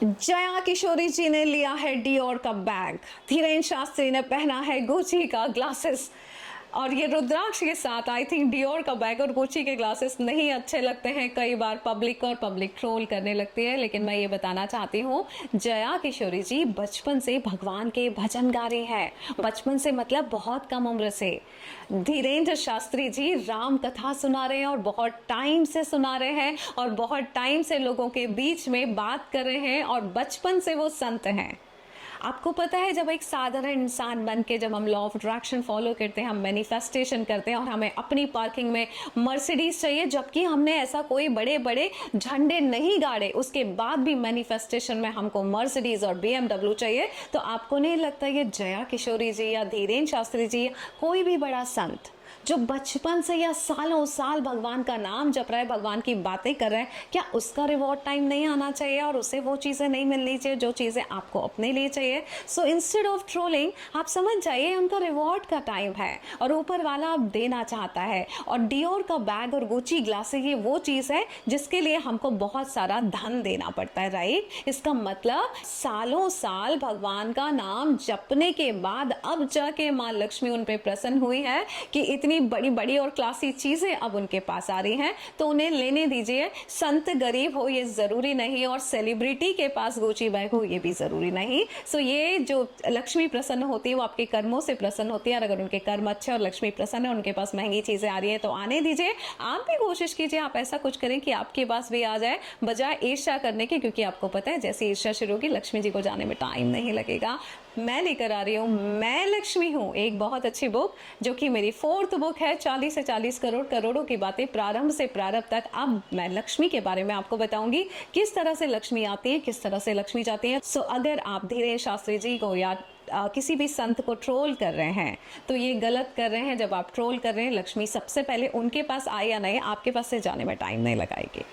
जया किशोरी जी ने लिया है डियोर का बैग, धीरेन्द्र शास्त्री ने पहना है गुची का ग्लासेस और ये रुद्राक्ष के साथ आई थिंक डियोर का बैग और गुची के ग्लासेस नहीं अच्छे लगते हैं कई बार पब्लिक और पब्लिक ट्रोल करने लगती है। लेकिन मैं ये बताना चाहती हूँ जया किशोरी जी बचपन से भगवान के भजन गा रही हैं, बचपन से मतलब बहुत कम उम्र से। धीरेन्द्र शास्त्री जी राम कथा सुना रहे हैं और बहुत टाइम से सुना रहे हैं और बहुत टाइम से लोगों के बीच में बात कर रहे हैं और बचपन से वो संत हैं। आपको पता है जब एक साधारण इंसान बन के जब हम लॉ ऑफ अट्रैक्शन फॉलो करते हैं, हम मैनिफेस्टेशन करते हैं और हमें अपनी पार्किंग में मर्सिडीज चाहिए, जबकि हमने ऐसा कोई बड़े बड़े झंडे नहीं गाड़े, उसके बाद भी मैनिफेस्टेशन में हमको मर्सिडीज और BMW चाहिए। तो आपको नहीं लगता ये जया किशोरी जी या धीरेन्द्र शास्त्री जी या कोई भी बड़ा संत जो बचपन से या सालों साल भगवान का नाम जप रहा है, भगवान की बातें कर रहे हैं, क्या उसका रिवॉर्ड टाइम नहीं आना चाहिए और उसे वो चीज़ें नहीं मिलनी चाहिए जो चीज़ें आपको अपने लिए चाहिए? सो इंस्टेड ऑफ ट्रोलिंग आप समझ जाइए उनका रिवॉर्ड का टाइम है और ऊपर वाला आप देना चाहता है। और डियोर का बैग और गुची ग्लासेस ये वो चीज़ है जिसके लिए हमको बहुत सारा धन देना पड़ता है, राइट? इसका मतलब सालों साल भगवान का नाम जपने के बाद अब जाके माँ लक्ष्मी उन पे प्रसन्न हुई है कि इतनी बड़ी बड़ी और क्लासी चीजें अब उनके पास आ रही हैं, तो उन्हें लेने दीजिए। संत गरीब हो ये जरूरी नहीं और सेलिब्रिटी के पास गुची बैग हो ये भी जरूरी नहीं। सो ये जो लक्ष्मी प्रसन्न होती है वो आपके कर्मों से प्रसन्न होती है और अगर उनके कर्म अच्छे और लक्ष्मी प्रसन्न है, उनके पास महंगी चीजें आ रही है तो आने दीजिए। आप भी कोशिश कीजिए, आप ऐसा कुछ करें कि आपके पास भी आ जाए बजाय ईर्ष्या करने की, क्योंकि आपको पता है जैसे ईर्ष्या शुरू होगी लक्ष्मी जी को जाने में टाइम नहीं लगेगा। मैं लेकर आ रही हूँ मैं लक्ष्मी हूँ, एक बहुत अच्छी बुक जो कि मेरी 4th बुक है, 40 से 40 करोड़, करोड़ों की बातें प्रारंभ से प्रारंभ तक। अब मैं लक्ष्मी के बारे में आपको बताऊंगी किस तरह से लक्ष्मी आती है, किस तरह से लक्ष्मी जाती है। सो अगर आप धीरेन्द्र शास्त्री जी को या किसी भी संत को ट्रोल कर रहे हैं तो ये गलत कर रहे हैं। जब आप ट्रोल कर रहे हैं लक्ष्मी सबसे पहले उनके पास आए या नहीं, आपके पास से जाने में टाइम नहीं लगाएगी।